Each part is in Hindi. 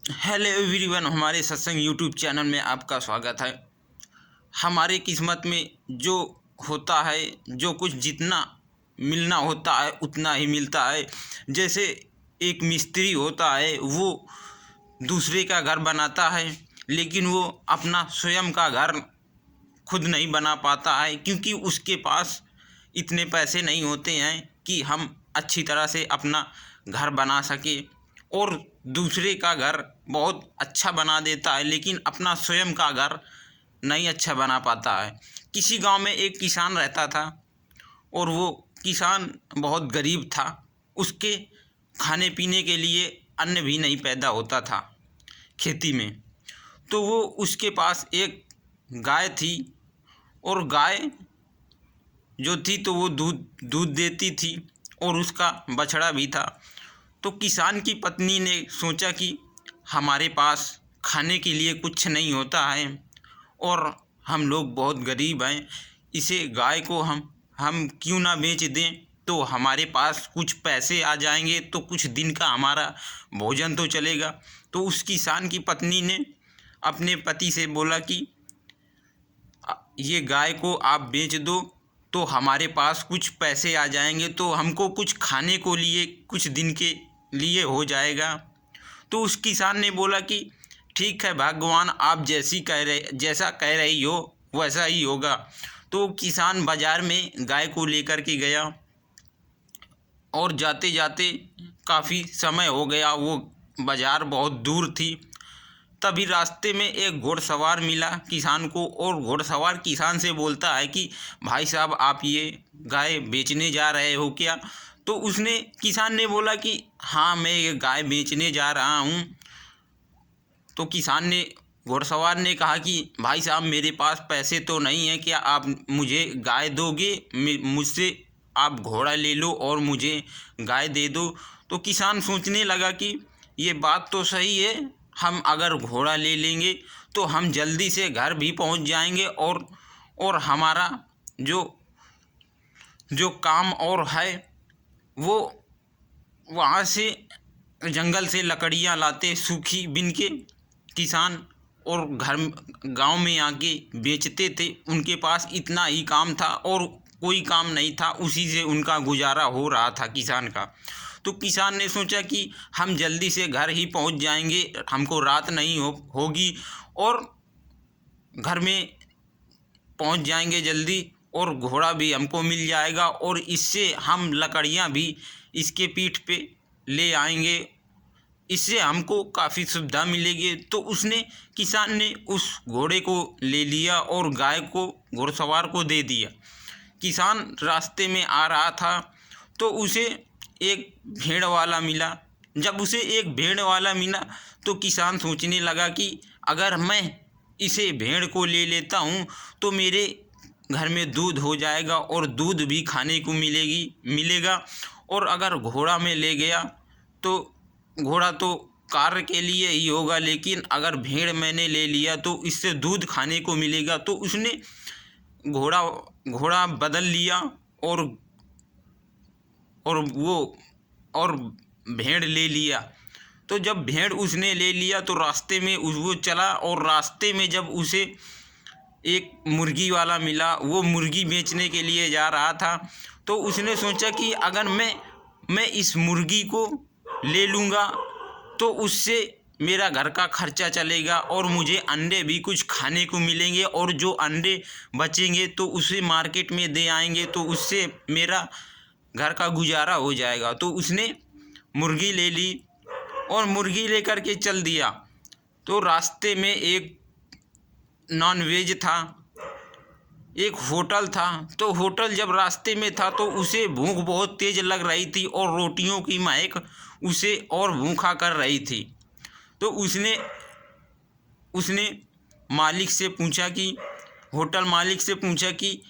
हेलो एवरीवन, हमारे सत्संग यूट्यूब चैनल में आपका स्वागत है। हमारे किस्मत में जो होता है, जो कुछ जितना मिलना होता है उतना ही मिलता है। जैसे एक मिस्त्री होता है, वो दूसरे का घर बनाता है, लेकिन वो अपना स्वयं का घर खुद नहीं बना पाता है, क्योंकि उसके पास इतने पैसे नहीं होते हैं कि हम अच्छी तरह से अपना घर बना सके। और दूसरे का घर बहुत अच्छा बना देता है, लेकिन अपना स्वयं का घर नहीं अच्छा बना पाता है। किसी गांव में एक किसान रहता था, और वो किसान बहुत गरीब था। उसके खाने पीने के लिए अन्न भी नहीं पैदा होता था खेती में। तो वो उसके पास एक गाय थी, और गाय जो थी तो वो दूध दूध देती थी, और उसका बछड़ा भी था। तो किसान की पत्नी ने सोचा कि हमारे पास खाने के लिए कुछ नहीं होता है, और हम लोग बहुत गरीब हैं, इसे गाय को हम क्यों ना बेच दें, तो हमारे पास कुछ पैसे आ जाएंगे, तो कुछ दिन का हमारा भोजन तो चलेगा। तो उस किसान की पत्नी ने अपने पति से बोला कि ये गाय को आप बेच दो, तो हमारे पास कुछ पैसे आ जाएंगे, तो हमको कुछ खाने को लिए कुछ दिन के लिए हो जाएगा। तो उस किसान ने बोला कि ठीक है भगवान, आप जैसा कह रही हो वैसा ही होगा। तो किसान बाजार में गाय को लेकर के गया, और जाते जाते काफ़ी समय हो गया, वो बाजार बहुत दूर थी। तभी रास्ते में एक घुड़सवार मिला किसान को, और घुड़सवार किसान से बोलता है कि भाई साहब, आप ये गाय बेचने जा रहे हो क्या? तो उसने किसान ने बोला कि हाँ, मैं ये गाय बेचने जा रहा हूँ। तो किसान ने घुड़सवार ने कहा कि भाई साहब, मेरे पास पैसे तो नहीं है, क्या आप मुझे गाय दोगे? मुझसे आप घोड़ा ले लो और मुझे गाय दे दो। तो किसान सोचने लगा कि ये बात तो सही है, हम अगर घोड़ा ले लेंगे तो हम जल्दी से घर भी पहुंच जाएंगे, और हमारा जो जो काम और है वो वहाँ से जंगल से लकड़ियाँ लाते सूखी बिन के किसान, और घर गांव में आके बेचते थे। उनके पास इतना ही काम था और कोई काम नहीं था, उसी से उनका गुजारा हो रहा था किसान का। तो किसान ने सोचा कि हम जल्दी से घर ही पहुंच जाएंगे, हमको रात नहीं होगी, और घर में पहुंच जाएंगे जल्दी, और घोड़ा भी हमको मिल जाएगा, और इससे हम लकड़ियां भी इसके पीठ पे ले आएंगे, इससे हमको काफ़ी सुविधा मिलेगी। तो उसने किसान ने उस घोड़े को ले लिया और गाय को घुड़सवार को दे दिया। किसान रास्ते में आ रहा था, तो उसे एक भेड़ वाला मिला। जब उसे एक भेड़ वाला मिला, तो किसान सोचने लगा कि अगर मैं इसे भेड़ को ले लेता हूँ तो मेरे घर में दूध हो जाएगा, और दूध भी खाने को मिलेगा। और अगर घोड़ा में ले गया तो घोड़ा तो कार्य के लिए ही होगा, लेकिन अगर भेड़ मैंने ले लिया तो इससे दूध खाने को मिलेगा। तो उसने घोड़ा घोड़ा बदल लिया, और वो और भेड़ ले लिया। तो जब भेड़ उसने ले लिया तो रास्ते में वो चला, और रास्ते में जब उसे एक मुर्गी वाला मिला, वो मुर्गी बेचने के लिए जा रहा था। तो उसने सोचा कि अगर मैं इस मुर्गी को ले लूँगा तो उससे मेरा घर का खर्चा चलेगा, और मुझे अंडे भी कुछ खाने को मिलेंगे, और जो अंडे बचेंगे तो उसे मार्केट में दे आएंगे, तो उससे मेरा घर का गुजारा हो जाएगा। तो उसने मुर्गी ले ली और मुर्गी लेकर के चल दिया। तो रास्ते में एक नॉन वेज था, एक होटल था। तो होटल जब रास्ते में था तो उसे भूख बहुत तेज़ लग रही थी, और रोटियों की महक उसे और भूखा कर रही थी। तो उसने उसने मालिक से पूछा कि होटल मालिक से पूछा कि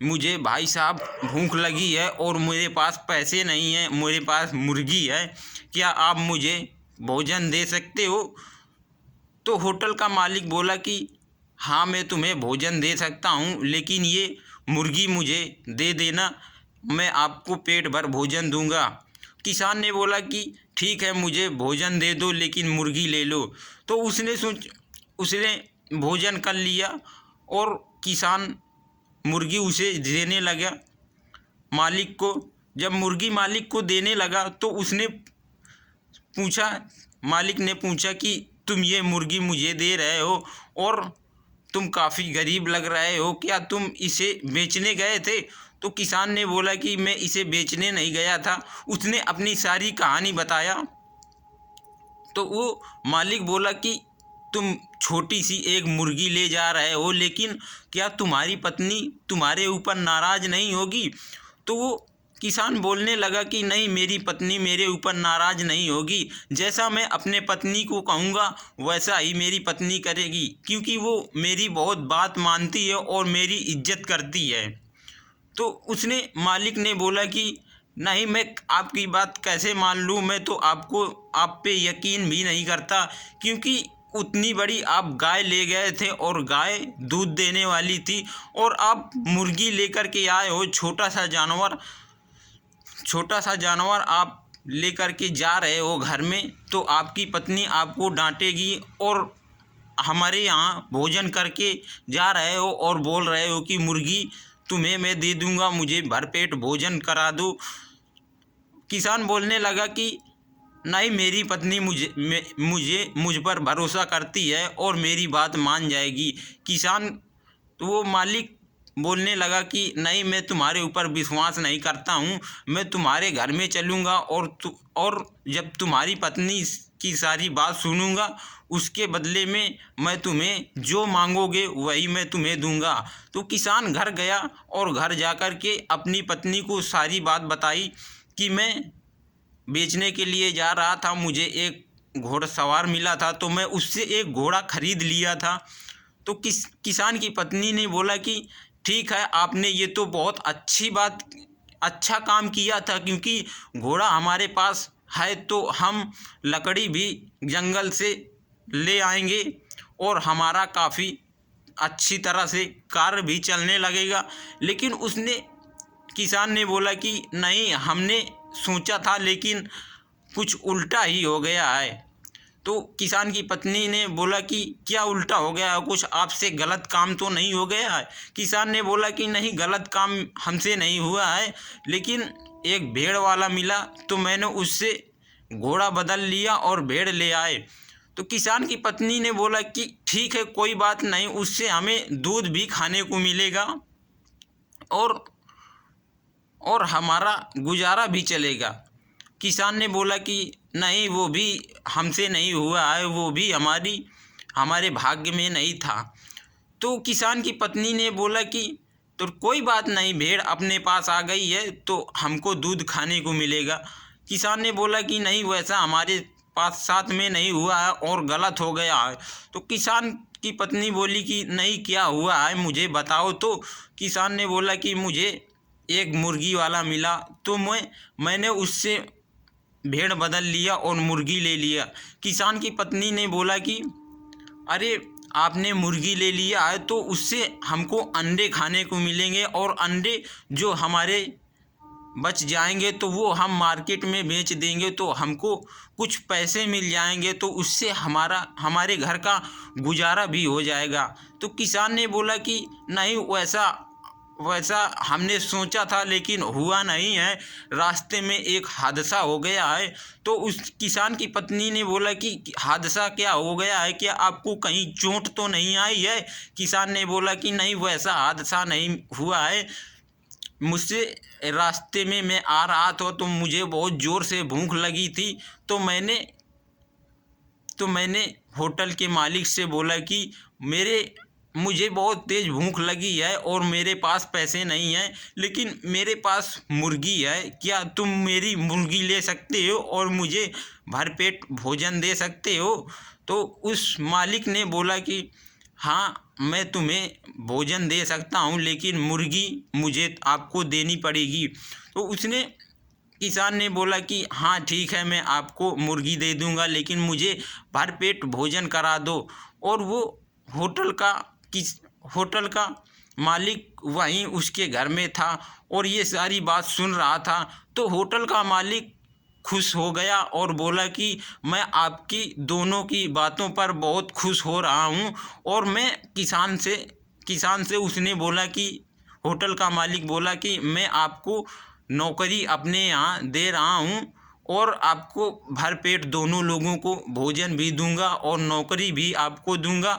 मुझे भाई साहब भूख लगी है, और मेरे पास पैसे नहीं हैं, मेरे पास मुर्गी है, क्या आप मुझे भोजन दे सकते हो? तो होटल का मालिक बोला कि हाँ, मैं तुम्हें भोजन दे सकता हूँ, लेकिन ये मुर्गी मुझे दे देना, मैं आपको पेट भर भोजन दूंगा। किसान ने बोला कि ठीक है मुझे भोजन दे दो लेकिन मुर्गी ले लो। तो उसने भोजन कर लिया और किसान मुर्गी उसे देने लगा मालिक को। जब मुर्गी मालिक को देने लगा तो उसने पूछा, मालिक ने पूछा कि तुम ये मुर्गी मुझे दे रहे हो और तुम काफ़ी गरीब लग रहे हो, क्या तुम इसे बेचने गए थे? तो किसान ने बोला कि मैं इसे बेचने नहीं गया था। उसने अपनी सारी कहानी बताया। तो वो मालिक बोला कि तुम छोटी सी एक मुर्गी ले जा रहे हो, लेकिन क्या तुम्हारी पत्नी तुम्हारे ऊपर नाराज़ नहीं होगी? तो वो किसान बोलने लगा कि नहीं, मेरी पत्नी मेरे ऊपर नाराज़ नहीं होगी। जैसा मैं अपने पत्नी को कहूँगा वैसा ही मेरी पत्नी करेगी, क्योंकि वो मेरी बहुत बात मानती है और मेरी इज्जत करती है। तो उसने मालिक ने बोला कि नहीं, मैं आपकी बात कैसे मान लूँ, मैं तो आप पे यकीन भी नहीं करता, क्योंकि उतनी बड़ी आप गाय ले गए थे और गाय दूध देने वाली थी, और आप मुर्गी लेकर के आए हो। छोटा सा जानवर आप लेकर के जा रहे हो घर में, तो आपकी पत्नी आपको डांटेगी। और हमारे यहाँ भोजन करके जा रहे हो और बोल रहे हो कि मुर्गी तुम्हें मैं दे दूँगा, मुझे भरपेट भोजन करा दो। किसान बोलने लगा कि नहीं, मेरी पत्नी मुझ पर भरोसा करती है और मेरी बात मान जाएगी। तो वो मालिक बोलने लगा कि नहीं, मैं तुम्हारे ऊपर विश्वास नहीं करता हूँ, मैं तुम्हारे घर में चलूँगा और जब तुम्हारी पत्नी की सारी बात सुनूँगा, उसके बदले में मैं तुम्हें जो मांगोगे वही मैं तुम्हें दूँगा। तो किसान घर गया और घर जाकर के अपनी पत्नी को सारी बात बताई कि मैं बेचने के लिए जा रहा था, मुझे एक घोड़सवार मिला था तो मैं उससे एक घोड़ा खरीद लिया था। तो किसान की पत्नी ने बोला कि ठीक है, आपने ये तो बहुत अच्छा काम किया था, क्योंकि घोड़ा हमारे पास है तो हम लकड़ी भी जंगल से ले आएंगे और हमारा काफ़ी अच्छी तरह से कार्य भी चलने लगेगा। लेकिन किसान ने बोला कि नहीं, हमने सोचा था लेकिन कुछ उल्टा ही हो गया है। तो किसान की पत्नी ने बोला कि क्या उल्टा हो गया है, कुछ आपसे गलत काम तो नहीं हो गया है? किसान ने बोला कि नहीं, गलत काम हमसे नहीं हुआ है, लेकिन एक भेड़ वाला मिला तो मैंने उससे घोड़ा बदल लिया और भेड़ ले आए। तो किसान की पत्नी ने बोला कि ठीक है, कोई बात नहीं, उससे हमें दूध भी खाने को मिलेगा और हमारा गुजारा भी चलेगा। किसान ने बोला कि नहीं, वो भी हमसे नहीं हुआ है, वो भी हमारे भाग्य में नहीं था। तो किसान की पत्नी ने बोला कि तो कोई बात नहीं, भेड़ अपने पास आ गई है तो हमको दूध खाने को मिलेगा। किसान ने बोला कि नहीं, वैसा हमारे पास साथ में नहीं हुआ है और गलत हो गया है। तो किसान की पत्नी बोली कि नहीं, क्या हुआ है मुझे बताओ। तो किसान ने बोला कि मुझे एक मुर्गी वाला मिला तो मैंने उससे भेड़ बदल लिया और मुर्गी ले लिया। किसान की पत्नी ने बोला कि अरे, आपने मुर्गी ले लिया है तो उससे हमको अंडे खाने को मिलेंगे, और अंडे जो हमारे बच जाएंगे तो वो हम मार्केट में बेच देंगे तो हमको कुछ पैसे मिल जाएंगे, तो उससे हमारे घर का गुजारा भी हो जाएगा। तो किसान ने बोला कि नहीं, वैसा हमने सोचा था लेकिन हुआ नहीं है, रास्ते में एक हादसा हो गया है। तो उस किसान की पत्नी ने बोला कि हादसा क्या हो गया है, क्या आपको कहीं चोट तो नहीं आई है? किसान ने बोला कि नहीं, वैसा हादसा नहीं हुआ है, मुझसे रास्ते में मैं आ रहा था तो मुझे बहुत ज़ोर से भूख लगी थी, तो मैंने होटल के मालिक से बोला कि मुझे बहुत तेज़ भूख लगी है और मेरे पास पैसे नहीं हैं, लेकिन मेरे पास मुर्गी है, क्या तुम मेरी मुर्गी ले सकते हो और मुझे भरपेट भोजन दे सकते हो? तो उस मालिक ने बोला कि हाँ, मैं तुम्हें भोजन दे सकता हूँ, लेकिन मुर्गी मुझे आपको देनी पड़ेगी। तो किसान ने बोला कि हाँ ठीक है, मैं आपको मुर्गी दे दूँगा, लेकिन मुझे भरपेट भोजन करा दो। और वो होटल का मालिक वहीं उसके घर में था और ये सारी बात सुन रहा था। तो होटल का मालिक खुश हो गया और बोला कि मैं आपकी दोनों की बातों पर बहुत खुश हो रहा हूँ। और मैं किसान से उसने बोला कि होटल का मालिक बोला कि मैं आपको नौकरी अपने यहाँ दे रहा हूँ और आपको भरपेट दोनों लोगों को भोजन भी दूंगा और नौकरी भी आपको दूंगा,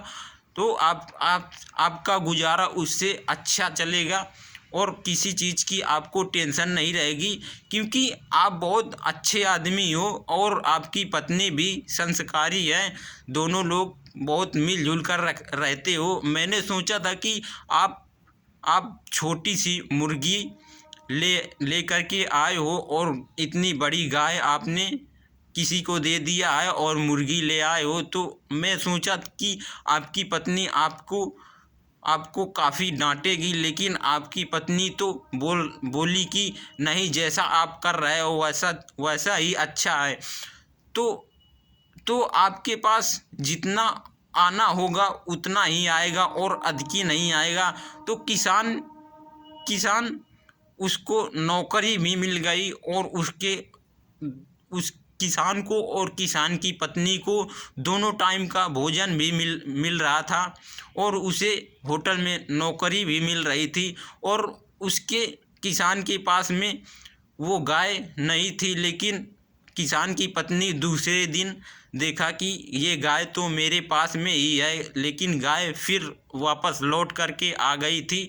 तो आपका गुजारा उससे अच्छा चलेगा और किसी चीज़ की आपको टेंशन नहीं रहेगी, क्योंकि आप बहुत अच्छे आदमी हो और आपकी पत्नी भी संस्कारी है। दोनों लोग बहुत मिलजुल कर रहते हो। मैंने सोचा था कि आप छोटी सी मुर्गी ले कर के आए हो और इतनी बड़ी गाय आपने किसी को दे दिया है और मुर्गी ले आए हो, तो मैं सोचा कि आपकी पत्नी आपको काफ़ी डांटेगी, लेकिन आपकी पत्नी तो बोली कि नहीं, जैसा आप कर रहे हो वैसा ही अच्छा है। तो आपके पास जितना आना होगा उतना ही आएगा और अधिक नहीं आएगा। तो किसान उसको नौकरी भी मिल गई और उस किसान को और किसान की पत्नी को दोनों टाइम का भोजन भी मिल रहा था और उसे होटल में नौकरी भी मिल रही थी। और उसके किसान के पास में वो गाय नहीं थी, लेकिन किसान की पत्नी दूसरे दिन देखा कि ये गाय तो मेरे पास में ही है, लेकिन गाय फिर वापस लौट करके आ गई थी।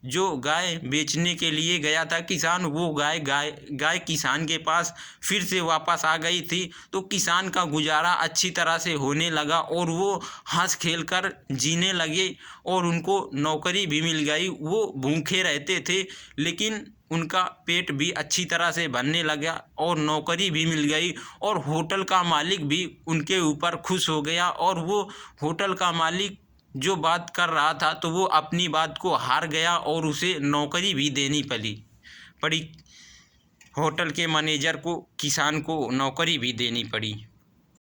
जो गाय बेचने के लिए गया था किसान, वो गाय किसान के पास फिर से वापस आ गई थी। तो किसान का गुजारा अच्छी तरह से होने लगा और वो हंस खेल कर जीने लगे और उनको नौकरी भी मिल गई। वो भूखे रहते थे, लेकिन उनका पेट भी अच्छी तरह से भरने लगा और नौकरी भी मिल गई और होटल का मालिक भी उनके ऊपर खुश हो गया। और वो होटल का मालिक जो बात कर रहा था, तो वो अपनी बात को हार गया और उसे नौकरी भी देनी पड़ी। होटल के मैनेजर को किसान को नौकरी भी देनी पड़ी।